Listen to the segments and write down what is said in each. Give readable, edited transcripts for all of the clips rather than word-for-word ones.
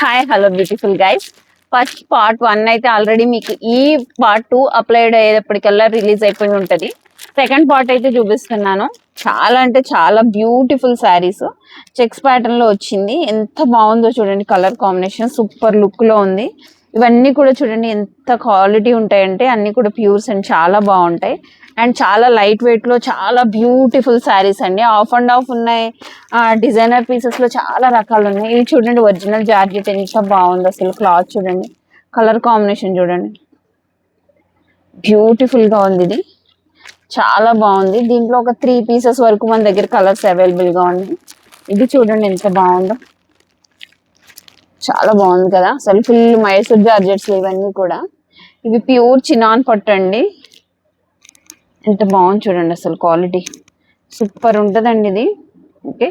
Hi hello beautiful guys. First part 1 అయితే already మీకు ఈ పార్ట్ 2 అప్లోడ్ అయ్యేటప్పటికల్లా రిలీజ్ అయిపోయి ఉంటుంది. సెకండ్ పార్ట్ అయితే చూపిస్తున్నాను. చాలా అంటే చాలా బ్యూటిఫుల్ శారీస్ చెక్స్ ప్యాటర్న్ లో వచ్చింది. ఎంత బాగుందో చూడండి, కలర్ కాంబినేషన్ సూపర్ లుక్ లో ఉంది. ఇవన్నీ కూడా చూడండి ఎంత క్వాలిటీ ఉంటాయంటే అన్ని కూడా ప్యూర్స్ అండ్ చాలా బాగుంటాయి. అండ్ చాలా లైట్ వెయిట్ లో చాలా బ్యూటిఫుల్ శారీస్ అండి. ఆఫ్ అండ్ ఆఫ్ ఉన్నాయి, డిజైనర్ పీసెస్ లో చాలా రకాలు ఉన్నాయి. ఇవి చూడండి ఒరిజినల్ జార్జెట్ ఎంత బాగుంది అసలు. క్లాత్ చూడండి, కలర్ కాంబినేషన్ చూడండి, బ్యూటిఫుల్ గా ఉంది. ఇది చాలా బాగుంది. దీంట్లో ఒక 3 పీసెస్ వరకు మన దగ్గర కలర్స్ అవైలబుల్ గా ఉన్నాయి. ఇది చూడండి ఎంత బాగుందో, చాలా బాగుంది కదా అసలు. ఫుల్ మైసూర్ జార్జెట్స్ ఇవన్నీ కూడా. ఇవి ప్యూర్ చినాన్ పట్టు అండి. ఎంత బాగుంది చూడండి అసలు, క్వాలిటీ సూపర్ ఉంటుందండి ఇది. ఓకే,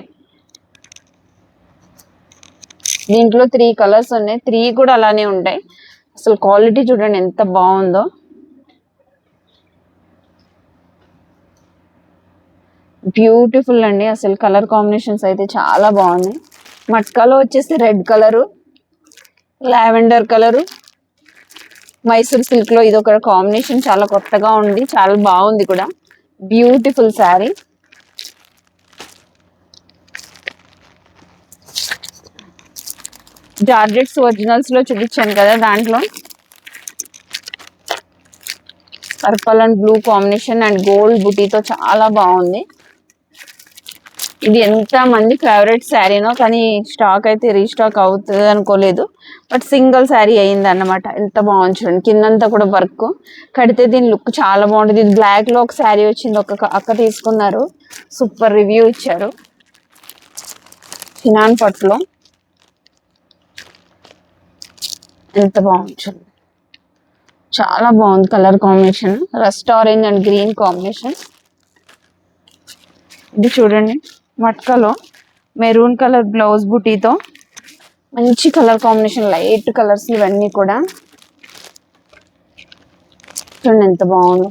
దీంట్లో 3 కలర్స్ ఉన్నాయి, 3 కూడా అలానే ఉంటాయి. అసలు క్వాలిటీ చూడండి ఎంత బాగుందో. బ్యూటిఫుల్ అండి అసలు. కలర్ కాంబినేషన్స్ అయితే చాలా బాగున్నాయి. మట్కాలో వచ్చేసి red colour, lavender colour, Mysore silk లో ఇది ఒక కాంబినేషన్ చాలా కొత్తగా ఉంది, చాలా బాగుంది కూడా. బ్యూటిఫుల్ శారీ. జార్జెట్స్ ఒరిజినల్స్ లో చూపించాను కదా, దాంట్లో purple and blue combination and gold బుటీతో చాలా బాగుంది. ఇది ఎంత మంది ఫేవరెట్ శారీనో, కానీ స్టాక్ అయితే రీస్టాక్ అవుతుంది అనుకోలేదు. బట్ సింగిల్ శారీ అయింది అన్నమాట. ఎంత బాగుంది చూడండి, కిందంతా కూడా వర్క్. కడితే దీని లుక్ చాలా బాగుంటుంది. ఇది బ్లాక్ లో ఒక శారీ వచ్చింది, ఒక అక్క తీసుకున్నారు, సూపర్ రివ్యూ ఇచ్చారు. చినాన్ పట్టులో ఎంత బాగుంది చూడండి, చాలా బాగుంది. Colour combination rust orange and green combination. ఇది చూడండి మట్కలో మెరూన్ కలర్ బ్లౌజ్ బుటీతో మంచి కలర్ కాంబినేషన్, లైట్ కలర్స్ ఇవన్నీ కూడా. చూడండి ఎంత బాగుంది,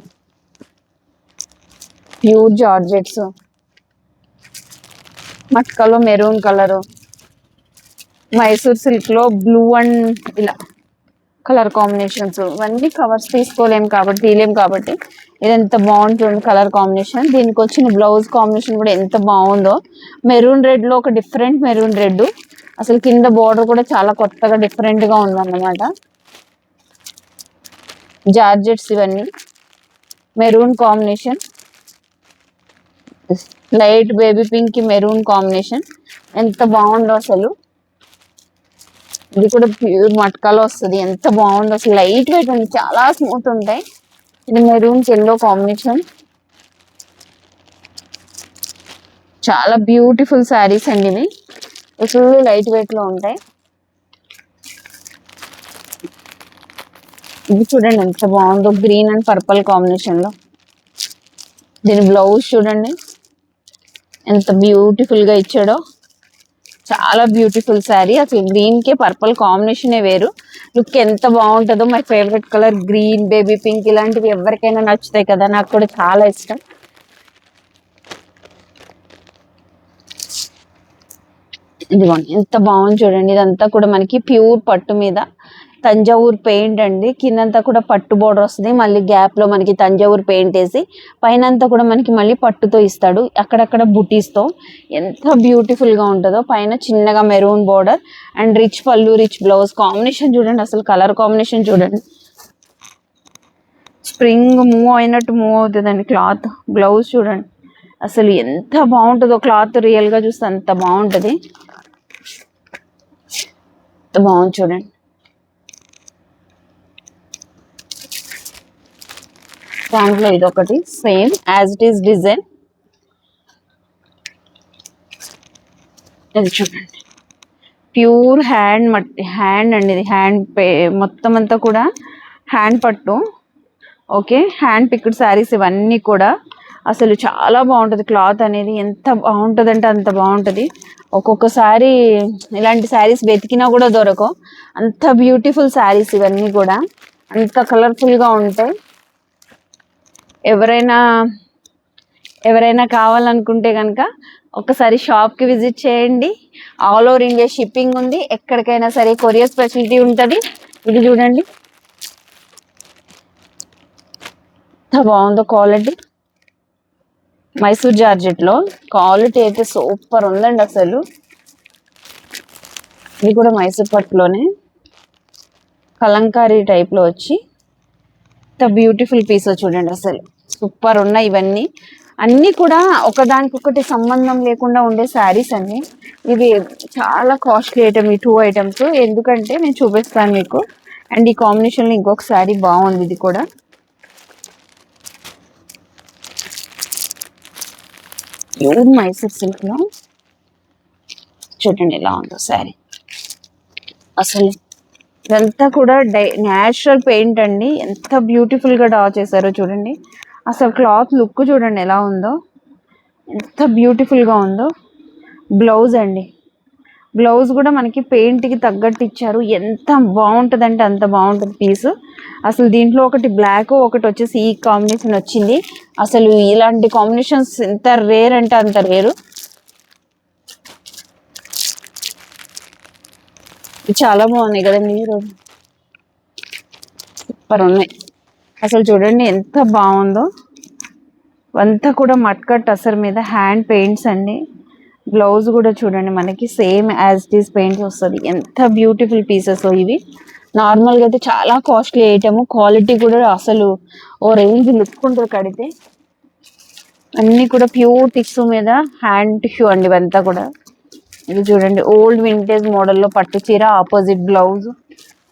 ప్యూర్ జార్జెట్స్. మట్కలో మెరూన్ కలరు, మైసూర్ సిల్క్ లో బ్లూ అండ్ ఇలా కలర్ కాంబినేషన్స్. ఇవన్నీ కవర్స్ తీసుకోలేము కాబట్టి, తీయలేము కాబట్టి ఇది ఎంత బాగుంటుంది కలర్ కాంబినేషన్. దీనికి వచ్చిన బ్లౌజ్ కాంబినేషన్ కూడా ఎంత బాగుందో. మెరూన్ రెడ్ లో ఒక డిఫరెంట్ మెరూన్ రెడ్. అసలు కింద బోర్డర్ కూడా చాలా కొత్తగా డిఫరెంట్ గా ఉందన్నమాట. జార్జెట్స్ ఇవన్నీ maroon combination, light baby pink కి మెరూన్ కాంబినేషన్. ఎంత బాగుందో అసలు. ఇది కూడా ప్యూర్ మట్కాలో వస్తుంది. ఎంత బాగుందో అసలు, లైట్ వెయిట్ ఉంది, చాలా స్మూత్ ఉంటాయి. ఇది మెరూన్ ఎల్లో కాంబినేషన్. చాలా బ్యూటిఫుల్ శారీస్ అండి ఇవి. ఫుల్ లైట్ వెయిట్ లో ఉంటాయి. ఇది చూడండి ఎంత బాగుందో, గ్రీన్ అండ్ పర్పుల్ కాంబినేషన్ లో. దీని బ్లౌజ్ చూడండి ఎంత బ్యూటిఫుల్ గా ఇచ్చాడో, చాలా బ్యూటిఫుల్ శారీ. అసలు గ్రీన్ కి పర్పుల్ కాంబినేషన్ వేరు, లుక్ ఎంత బాగుంటుందో. My favourite colour green, baby pink ఇలాంటివి ఎవరికైనా నచ్చుతాయి కదా, నాకు కూడా చాలా ఇష్టం. ఇదిగోండి ఎంత బాగుంది చూడండి. ఇదంతా కూడా మనకి ప్యూర్ పట్టు మీద తంజావూర్ పెయింట్ అండి. కిందంతా కూడా పట్టు బోర్డర్ వస్తుంది, మళ్ళీ గ్యాప్ లో మనకి తంజావూర్ పెయింట్ వేసి పైన అంతా కూడా మనకి మళ్ళీ పట్టుతో ఇస్తాడు, అక్కడక్కడ బుటీస్ తో. ఎంత బ్యూటిఫుల్ గా ఉంటుందో. పైన చిన్నగా మెరూన్ బోర్డర్ అండ్ రిచ్ పళ్ళు, రిచ్ బ్లౌజ్ కాంబినేషన్ చూడండి అసలు. కలర్ కాంబినేషన్ చూడండి, స్ప్రింగ్ మూవ్ అయినట్టు మూవ్ అవుతుందండి క్లాత్. బ్లౌజ్ చూడండి అసలు ఎంత బాగుంటుందో. క్లాత్ రియల్ గా చూస్తే అంత బాగుంటది. ఎంత బాగుంది చూడండి. దాంట్లో ఇదొకటి same as it is design. ఇది చూడండి ప్యూర్ హ్యాండ్ అండి. ఇది హ్యాండ్ మొత్తం అంతా కూడా హ్యాండ్ పట్టు. ఓకే, హ్యాండ్ పిక్డ్ శారీస్ ఇవన్నీ కూడా. అసలు చాలా బాగుంటుంది క్లాత్ అనేది. ఎంత బాగుంటుంది అంటే అంత బాగుంటుంది. ఒక్కొక్కసారి ఇలాంటి శారీస్ వెతికినా కూడా దొరకవు, అంత బ్యూటిఫుల్ శారీస్ ఇవన్నీ కూడా. అంత కలర్ఫుల్ గా ఉంటాయి. ఎవరైనా కావాలనుకుంటే కనుక ఒకసారి షాప్కి విజిట్ చేయండి. ఆల్ ఓవర్ ఇండియా షిప్పింగ్ ఉంది, ఎక్కడికైనా సరే కొరియర్ ఫెసిలిటీ ఉంటుంది. ఇది చూడండి ఎంత బాగుందో క్వాలిటీ. మైసూర్ జార్జెట్ లో క్వాలిటీ అయితే సూపర్ ఉందండి అసలు. ఇది కూడా మైసూర్ పట్టులోనే కలంకారీ టైప్ లో వచ్చి ఎంత బ్యూటిఫుల్ పీస్ చూడండి అసలు. సూపర్ ఉన్నాయి ఇవన్నీ. అన్ని కూడా ఒకదానికొకటి సంబంధం లేకుండా ఉండే శారీస్ అండి. ఇవి చాలా కాస్ట్లీ ఐటమ్ ఈ 2 ఐటమ్స్, ఎందుకంటే నేను చూపిస్తాను మీకు. అండ్ ఈ కాంబినేషన్ లో ఇంకొక శారీ బాగుంది, ఇది కూడా మైసూర్ సిల్క్ లో చూడండి ఎలా ఉందో శారీ. అసలు ఇదంతా కూడా న్యాచురల్ పెయింట్ అండి, ఎంత బ్యూటిఫుల్ గా డ్రా చేశారో చూడండి. అసలు క్లాత్ లుక్ చూడండి ఎలా ఉందో, ఎంత బ్యూటిఫుల్ గా ఉందో. బ్లౌజ్ అండి, బ్లౌజ్ కూడా మనకి పెయింట్ కి తగ్గట్టు ఇచ్చారు. ఎంత బాగుంటుంది అంటే అంత బాగుంటుంది పీస్. అసలు దీంట్లో ఒకటి బ్లాక్, ఒకటి వచ్చేసి ఈ కాంబినేషన్ వచ్చింది. అసలు ఇలాంటి కాంబినేషన్స్ ఎంత రేర్ అంటే అంత రేరు. చాలా బాగున్నాయి కదండి, ఈరోజు సూపర్ ఉన్నాయి. అసలు చూడండి ఎంత బాగుందో. అంతా కూడా మట్కట్ అసలు మీద హ్యాండ్ పెయింట్స్ అండి. బ్లౌజ్ కూడా చూడండి మనకి same as it is paints వస్తుంది. ఎంత బ్యూటిఫుల్ పీసెస్ ఇవి. నార్మల్గా అయితే చాలా కాస్ట్లీ ఐటమ్, క్వాలిటీ కూడా అసలు ఓ రేంజ్ లుక్ ఉంటుంది కడితే. అన్నీ కూడా ప్యూర్ టిష్యూ మీద హ్యాండ్ టిష్యూ అండి ఇవంతా కూడా. ఇది చూడండి ఓల్డ్ వింటేజ్ మోడల్లో పట్టు చీర, ఆపోజిట్ బ్లౌజ్.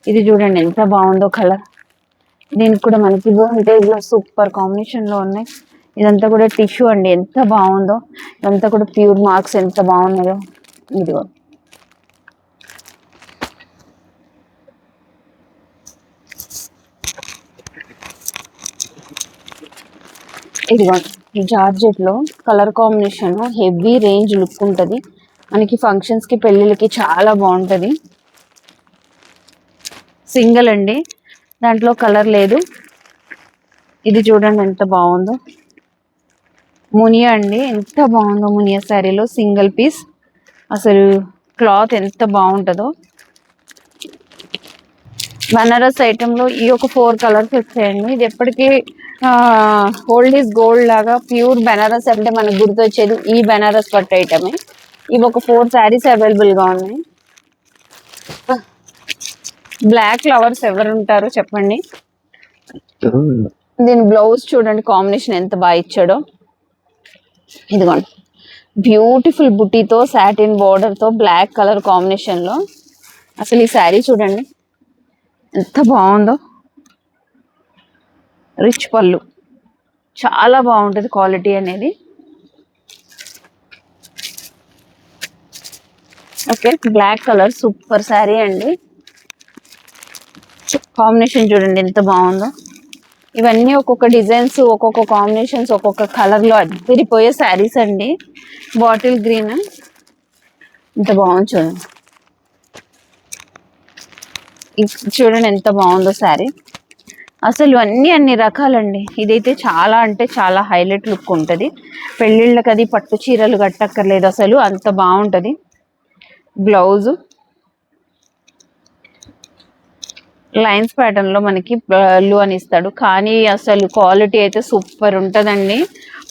ఇది చూడండి ఎంత బాగుందో కలర్. దీనికి కూడా మనకి వింటేజ్ లో సూపర్ కాంబినేషన్ లో ఉన్నాయి. ఇదంతా కూడా టిష్యూ అండి, ఎంత బాగుందో. ఇదంతా కూడా ప్యూర్ మార్క్స్ ఎంత బాగున్నాయో. ఇదిగో ఇదిగో జార్జెట్ లో colour combination heavy range look ఉంటుంది మనకి. ఫంక్షన్స్ కి పెళ్ళిళ్ళకి చాలా బాగుంటది. సింగిల్ అండి, దాంట్లో కలర్ లేదు. ఇది చూడండి ఎంత బాగుందో. మునియా అండి, ఎంత బాగుందో మునియా శారీలో సింగిల్ పీస్. అసలు క్లాత్ ఎంత బాగుంటుందో. బనారస్ ఐటమ్ లో ఈ ఒక 4 కలర్స్ వచ్చాయండి. ఇది ఎప్పటికీ ఓల్డ్ ఈజ్ గోల్డ్ లాగా ప్యూర్ బనారస్ అంటే మనకు గుర్తొచ్చేది ఈ బనారస్ పట్టు ఐటమే. ఇవి ఒక 4 శారీస్ అవైలబుల్ గా ఉన్నాయి. బ్లాక్ ఫ్లవర్స్ ఎవరు ఉంటారో చెప్పండి. దీని బ్లౌజ్ చూడండి కాంబినేషన్ ఎంత బాగా ఇచ్చాడో. ఇదిగోండి బ్యూటిఫుల్ బుటీతో సాటిన్ బోర్డర్ తో బ్లాక్ కలర్ కాంబినేషన్ లో. అసలు ఈ శారీ చూడండి ఎంత బాగుందో. రిచ్ పళ్ళు, చాలా బాగుంటుంది క్వాలిటీ అనేది. Okay, black colour super sari అండి. కాంబినేషన్ చూడండి ఎంత బాగుందో. ఇవన్నీ ఒక్కొక్క డిజైన్స్, ఒక్కొక్క కాంబినేషన్స్, ఒక్కొక్క కలర్ లో అదిరిపోయే శారీస్ అండి. బాటిల్ గ్రీన్ ఎంత బాగుంది చూడండి. చూడండి ఎంత బాగుందో శారీ. అసలు అన్ని రకాలండి. ఇదైతే చాలా అంటే చాలా హైలైట్ లుక్ ఉంటుంది. పెళ్ళిళ్ళకి అది పట్టు చీరలు కట్టక్కర్లేదు, అసలు అంత బాగుంటుంది. బ్లౌజ్ లైన్స్ ప్యాటర్న్ లో మనకి పళ్ళు అని ఇస్తాడు, కానీ అసలు క్వాలిటీ అయితే సూపర్ ఉంటుందండి.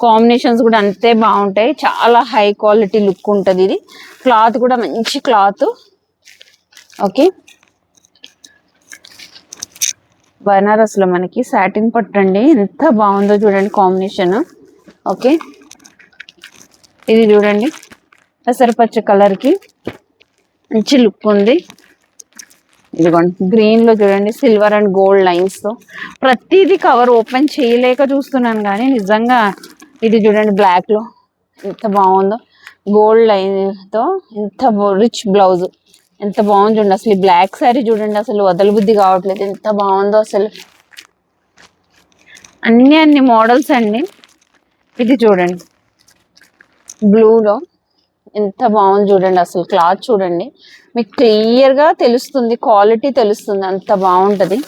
కాంబినేషన్స్ కూడా అంతే బాగుంటాయి. చాలా హై క్వాలిటీ లుక్ ఉంటుంది. ఇది క్లాత్ కూడా మంచి క్లాత్. ఓకే, బనారస్ లో మనకి సాటిన్ పట్టు అండి, ఎంత బాగుందో చూడండి కాంబినేషన్. ఓకే, ఇది చూడండి పెసరపచ్చ కలర్ కి మంచి లుక్ ఉంది. ఇదిగోండి గ్రీన్ లో చూడండి సిల్వర్ అండ్ గోల్డ్ లైన్స్ తో. ప్రతిదీ కవర్ ఓపెన్ చేయలేక చూస్తున్నాను కానీ నిజంగా ఇది చూడండి బ్లాక్ లో ఎంత బాగుందో. గోల్డ్ లైన్ తో ఎంత రిచ్ బ్లౌజ్, ఎంత బాగుంది చూడండి. అసలు ఈ బ్లాక్ శారీ చూడండి అసలు వదలబుద్ధి కావట్లేదు, ఎంత బాగుందో అసలు. అన్ని మోడల్స్ అండి. ఇది చూడండి బ్లూలో ఎంత బాగుంది చూడండి. అసలు క్లాత్ చూడండి, మీకు క్లియర్ గా తెలుస్తుంది, క్వాలిటీ తెలుస్తుంది, అంత బాగుంటది.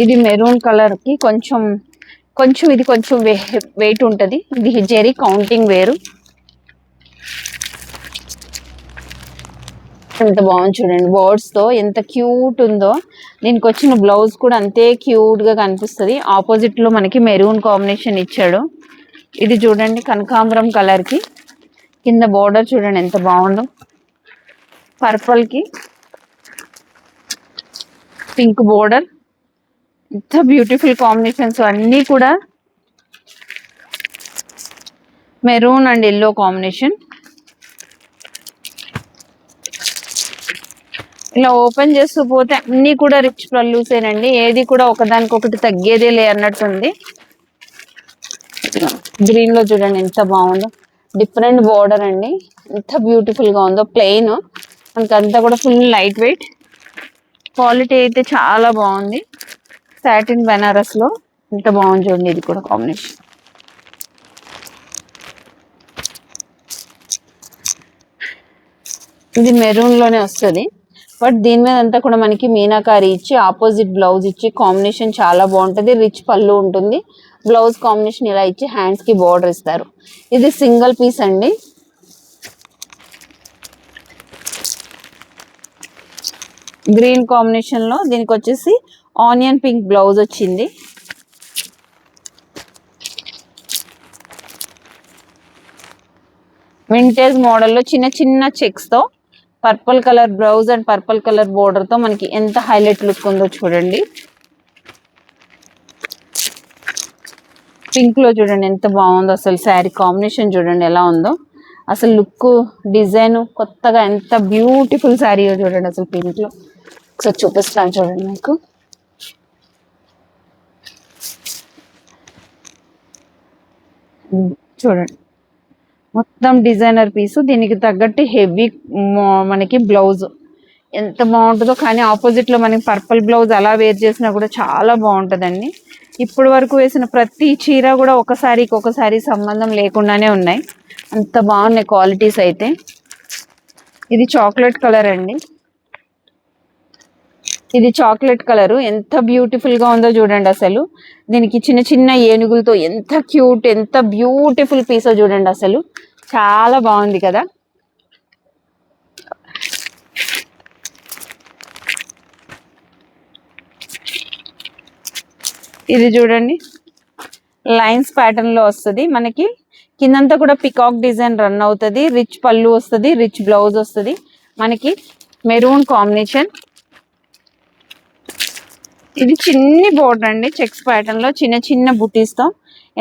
ఇది మెరూన్ కలర్ కి కొంచెం ఇది కొంచెం వెయిట్ ఉంటది. ఇది జెరీ కౌంటింగ్ వేరు. ఎంత బాగుంది చూడండి, బర్డ్స్ తో ఎంత క్యూట్ ఉందో. దీనికి వచ్చిన బ్లౌజ్ కూడా అంతే క్యూట్ గా కనిపిస్తుంది. ఆపోజిట్ లో మనకి మెరూన్ కాంబినేషన్ ఇచ్చాడు. ఇది చూడండి కనకాంబరం కలర్ కి కింద బోర్డర్ చూడండి ఎంత బాగుందో. పర్పుల్ కి పింక్ బోర్డర్, ఎంత బ్యూటిఫుల్ కాంబినేషన్స్ అన్నీ కూడా. Maroon and yellow combination. ఇలా ఓపెన్ చేస్తూ పోతే అన్ని కూడా రిచ్ పల్లూసేనండి, ఏది కూడా ఒకదానికొకటి తగ్గేదే లే అన్నట్టుంది. గ్రీన్ లో చూడండి ఎంత బాగుందో, డిఫరెంట్ బోర్డర్ అండి, ఎంత బ్యూటిఫుల్ గా ఉందో. ప్లెయిన్ మనకంతా కూడా ఫుల్ లైట్ వెయిట్, క్వాలిటీ అయితే చాలా బాగుంది. సాటిన్ బెనారస్ లో ఎంత బాగుంది చూడండి, ఇది కూడా కాంబినేషన్. ఇది మెరూన్ లోనే వస్తుంది, బట్ దీని మీద అంతా కూడా మనకి మీనాకారి ఇచ్చి ఆపోజిట్ బ్లౌజ్ ఇచ్చి కాంబినేషన్ చాలా బాగుంటది. రిచ్ పళ్ళు ఉంటుంది, బ్లౌజ్ కాంబినేషన్ ఇలా ఇచ్చి హ్యాండ్స్ కి బోర్డర్ ఇస్తారు. ఇది సింగిల్ పీస్ అండి. గ్రీన్ కాంబినేషన్ లో దీనికి వచ్చేసి ఆనియన్ పింక్ బ్లౌజ్ వచ్చింది. వింటేజ్ మోడల్లో చిన్న చిన్న చెక్స్ తో purple colour blouse and purple colour border తో మనకి ఎంత హైలైట్ లుక్ ఉందో చూడండి. పింక్ లో చూడండి ఎంత బాగుందో, అసలు శారీ కాంబినేషన్ చూడండి ఎలా ఉందో. అసలు లుక్ డిజైన్ కొత్తగా ఎంత బ్యూటిఫుల్ శారీ చూడండి అసలు పింక్ లో. ఒకసారి చూపిస్తాను చూడండి మీకు. చూడండి మొత్తం డిజైనర్ పీసు, దీనికి తగ్గట్టు హెవీ మనకి బ్లౌజ్ ఎంత బాగుంటుందో. కానీ ఆపోజిట్ లో మనకి పర్పుల్ బ్లౌజ్ అలా వేర్ చేసినా కూడా చాలా బాగుంటుందండి. ఇప్పుడు వరకు వేసిన ప్రతి చీర కూడా ఒకసారికి ఒకసారి సంబంధం లేకుండానే ఉన్నాయి, అంత బాగున్నాయి క్వాలిటీస్ అయితే. ఇది చాక్లెట్ కలర్ అండి, ఇది చాక్లెట్ కలర్ ఎంత బ్యూటిఫుల్ గా ఉందో చూడండి అసలు. దీనికి చిన్న చిన్న ఏనుగులతో ఎంత క్యూట్, ఎంత బ్యూటిఫుల్ పీసో చూడండి అసలు, చాలా బాగుంది కదా. ఇది చూడండి లైన్స్ ప్యాటర్న్ లో వస్తుంది మనకి, కిందంతా కూడా పికాక్ డిజైన్ రన్ అవుతుంది. రిచ్ పళ్ళు వస్తుంది, రిచ్ బ్లౌజ్ వస్తుంది మనకి, మెరూన్ కాంబినేషన్. ఇది చిన్ని బోర్డర్ అండి, చెక్స్ ప్యాటర్న్ లో చిన్న చిన్న బుటీస్ తో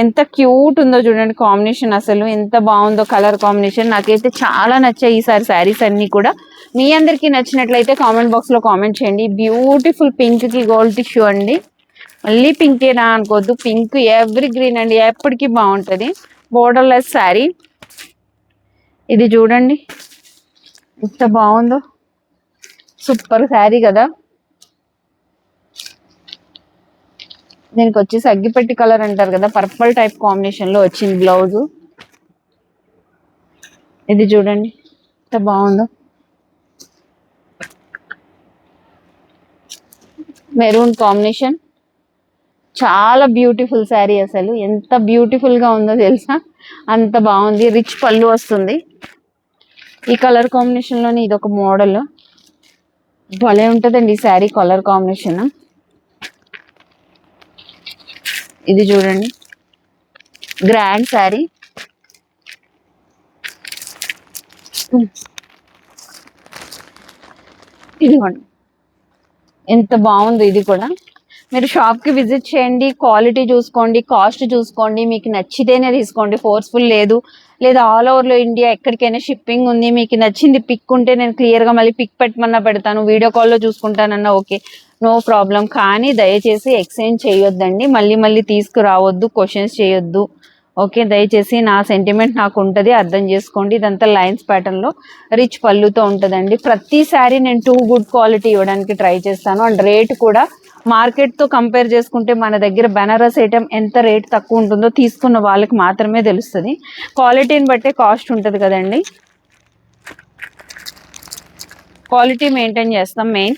ఎంత క్యూట్ ఉందో చూడండి కాంబినేషన్. అసలు ఎంత బాగుందో కలర్ కాంబినేషన్, నాకైతే చాలా నచ్చాయి ఈసారి శారీస్ అన్ని కూడా. మీ అందరికి నచ్చినట్లయితే కామెంట్ బాక్స్ లో కామెంట్ చేయండి. బ్యూటిఫుల్ పింక్ కి గోల్డ్ టిష్యూ అండి, మళ్ళీ పింకేనా అనుకోవద్దు, పింక్ ఎవరి గ్రీన్ అండి, ఎప్పటికీ బాగుంటుంది. Border less sari. ఇది చూడండి ఎంత బాగుందో, సూపర్ శారీ కదా. దీనికి వచ్చేసి అగ్గిపెట్టి కలర్ అంటారు కదా, పర్పుల్ టైప్ కాంబినేషన్ లో వచ్చింది బ్లౌజ్. ఇది చూడండి ఎంత బాగుందో, మెరూన్ కాంబినేషన్, చాలా బ్యూటిఫుల్ శారీ. అసలు ఎంత బ్యూటిఫుల్ గా ఉందో తెలుసా, అంత బాగుంది. రిచ్ పళ్ళు వస్తుంది. ఈ కలర్ కాంబినేషన్ లోని ఇది ఒక మోడల్, భలే ఉంటుందండి ఈ శారీ కలర్ కాంబినేషన్. ఇది చూడండి గ్రాండ్ శారీ. ఇదిగోండి ఎంత బాగుంది, ఇది కూడా. మీరు షాప్ కి విజిట్ చేయండి, క్వాలిటీ చూసుకోండి, కాస్ట్ చూసుకోండి, మీకు నచ్చితేనే తీసుకోండి, ఫోర్స్ఫుల్ లేదు. లేదా ఆల్ ఓవర్ లో ఇండియా ఎక్కడికైనా షిప్పింగ్ ఉంది, మీకు నచ్చింది పిక్ ఉంటే నేను క్లియర్ గా మళ్ళీ పిక్ పెట్టమన్నా పెడతాను, వీడియో కాల్లో చూసుకుంటానన్నా ఓకే, నో ప్రాబ్లం. కానీ దయచేసి ఎక్స్చేంజ్ చేయొద్దండి, మళ్ళీ మళ్ళీ తీసుకురావద్దు, క్వశ్చన్స్ చేయొద్దు. ఓకే, దయచేసి నా సెంటిమెంట్ నాకు ఉంటుంది, అర్థం చేసుకోండి. ఇదంతా లైన్స్ ప్యాటర్న్ లో రిచ్ పళ్ళుతో ఉంటుందండి. ప్రతిసారి నేను టూ గుడ్ క్వాలిటీ ఇవ్వడానికి ట్రై చేస్తాను. అండ్ రేట్ కూడా మార్కెట్ తో కంపేర్ చేసుకుంటే మన దగ్గర బెనారస్ ఐటమ్ ఎంత రేట్ తక్కువ ఉంటుందో తీసుకున్న వాళ్ళకి మాత్రమే తెలుస్తుంది. క్వాలిటీని బట్టే కాస్ట్ ఉంటుంది కదండి, క్వాలిటీ మెయింటైన్ చేస్తాం మెయిన్.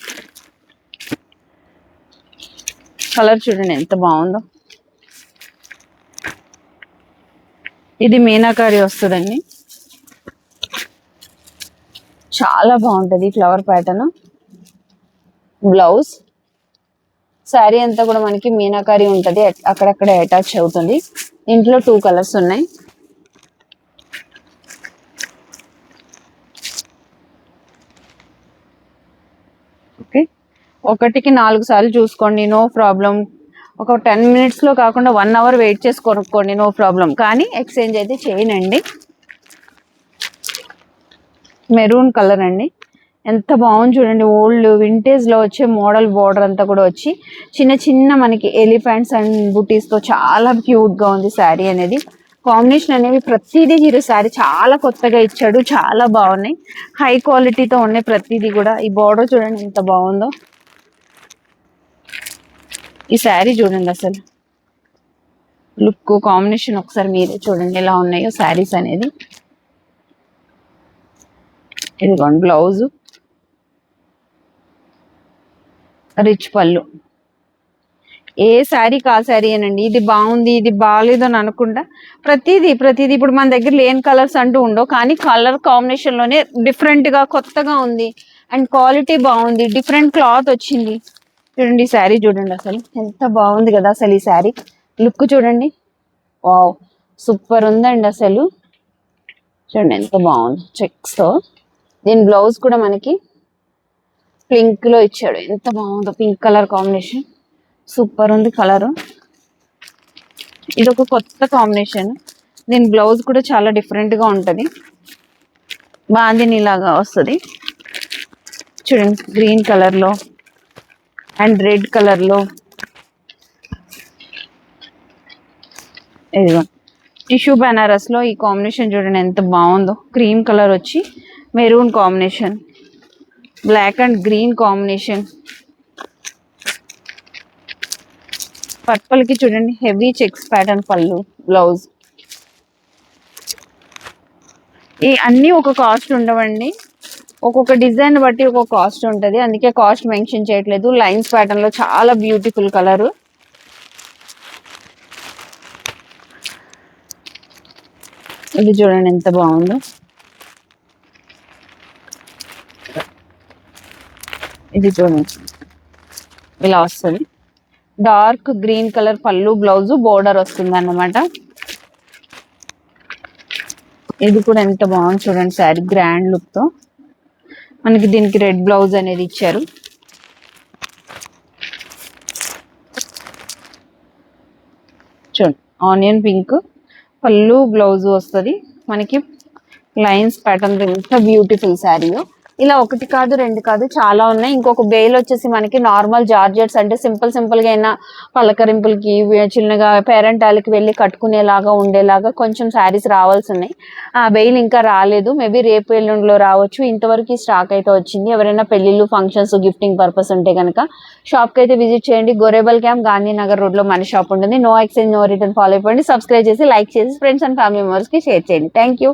కలర్ చూడండి ఎంత బాగుందో. ఇది మీనాకారి వస్తుందండి, చాలా బాగుంటది ఫ్లవర్ ప్యాటర్న్. బ్లౌజ్ శారీ అంతా కూడా మనకి మీనాకారి ఉంటది, అక్కడక్కడ అటాచ్ అవుతుంది. ఇంట్లో 2 కలర్స్ ఉన్నాయి. ఓకే, ఒకటికి 4 సార్లు చూసుకోండి, నో ప్రాబ్లం. ఒక 10 minutes లో కాకుండా 1 hour వెయిట్ చేసి కొనుక్కోండి, నో ప్రాబ్లం. కానీ ఎక్స్చేంజ్ అయితే చేయనండి. మెరూన్ కలర్ అండి, ఎంత బాగుంది చూడండి. ఓల్డ్ వింటేజ్ లో వచ్చే మోడల్ బోర్డర్ అంతా కూడా వచ్చి చిన్న చిన్న మనకి ఎలిఫెంట్స్ అండ్ బుటీస్ తో చాలా క్యూట్ గా ఉంది శారీ అనేది. కాంబినేషన్ అనేవి ప్రతిదీ హీరో శారీ చాలా కొత్తగా ఇచ్చాడు, చాలా బాగున్నాయి, హై క్వాలిటీతో ఉన్నాయి ప్రతిదీ కూడా. ఈ బోర్డర్ చూడండి ఎంత బాగుందో. ఈ శారీ చూడండి అసలు లుక్ కాంబినేషన్ ఒకసారి మీరే చూడండి ఎలా ఉన్నాయో శారీస్ అనేది. ఇదిగోండి బ్లౌజ్, రిచ్ పళ్ళు. ఏ శారీ కా శారీ అనండి, ఇది బాగుంది ఇది బాగాలేదు అని అనుకుంటా ప్రతిదీ ఇప్పుడు మన దగ్గర లేని కలర్స్ అంటూ ఉండవు, కానీ కలర్ కాంబినేషన్ లోనే డిఫరెంట్ గా కొత్తగా ఉంది అండ్ క్వాలిటీ బాగుంది, డిఫరెంట్ క్లాత్ వచ్చింది. చూడండి ఈ శారీ చూడండి అసలు ఎంత బాగుంది కదా అసలు. ఈ శారీ లుక్ చూడండి, వావ్ సూపర్ ఉందండి అసలు. చూడండి ఎంత బాగుంది చెక్స్ తో. దీని బ్లౌజ్ కూడా మనకి పింక్ లో ఇచ్చాడు, ఎంత బాగుందో పింక్ కలర్ కాంబినేషన్, సూపర్ ఉంది కలర్. ఇది ఒక కొత్త కాంబినేషన్. దీని బ్లౌజ్ కూడా చాలా డిఫరెంట్ గా ఉంటది, బాందిని లాగా వస్తుంది. చూడండి గ్రీన్ కలర్ లో అండ్ రెడ్ కలర్ లో. ఇదిగో టిష్యూ బనారస్ లో ఈ కాంబినేషన్ చూడండి ఎంత బాగుందో. క్రీమ్ కలర్ వచ్చి maroon combination, black and green combination. Purple కి చూడండి heavy checks pattern pallu, blouse. ఈ అన్ని ఒక కాస్ట్ ఉండవండి, ఒక్కొక్క డిజైన్ బట్టి ఒక్కొక్క కాస్ట్ ఉంటుంది, అందుకే కాస్ట్ మెన్షన్ చేయట్లేదు. లైన్స్ ప్యాటర్న్ లో చాలా బ్యూటిఫుల్ కలర్. ఇది చూడండి ఎంత బాగుందో. ఇది చూడండి ఇలా వస్తుంది, డార్క్ గ్రీన్ కలర్ పళ్ళు, బ్లౌజ్, బోర్డర్ వస్తుంది అన్నమాట. ఇది కూడా ఎంత బాగుంది చూడండి శారీ, గ్రాండ్ లుక్ తో మనకి. దీనికి రెడ్ బ్లౌజ్ అనేది ఇచ్చారు. చూడండి ఆనియన్ పింక్ పళ్ళు, బ్లౌజ్ వస్తుంది మనకి. లైన్స్ ప్యాటర్న్ ఎంత బ్యూటిఫుల్ శారీయో. ఇలా ఒకటి కాదు రెండు కాదు చాలా ఉన్నాయి. ఇంకొక బేల్ వచ్చేసి మనకి నార్మల్ జార్జెట్స్, అంటే సింపుల్ గా అయినా పలకరింపులకి చిన్నగా పేరెంటాలకి వెళ్ళి కట్టుకునేలాగా ఉండేలాగా కొంచెం శారీస్ రావాల్సి ఉన్నాయి. ఆ బెయిల్ ఇంకా రాలేదు, మేబీ రేపు ఎల్లుండిలో రావచ్చు. ఇంతవరకు స్టాక్ అయితే వచ్చింది. ఎవరైనా పెళ్లిళ్ళు, ఫంక్షన్స్, గిఫ్టింగ్ పర్పస్ ఉంటే కనుక షాప్ కి అయితే విజిట్ చేయండి. గోరేబల్ క్యాంప్, గాంధీనగర్ రోడ్ లో మన షాప్ ఉంటుంది. No exchange no return. Follow అయిపోండి, సబ్స్క్రైబ్ చేసి లైక్ చేసి ఫ్రెండ్స్ అండ్ ఫ్యామిలీ మెంబర్స్ కి షేర్ చేయండి. Thank you.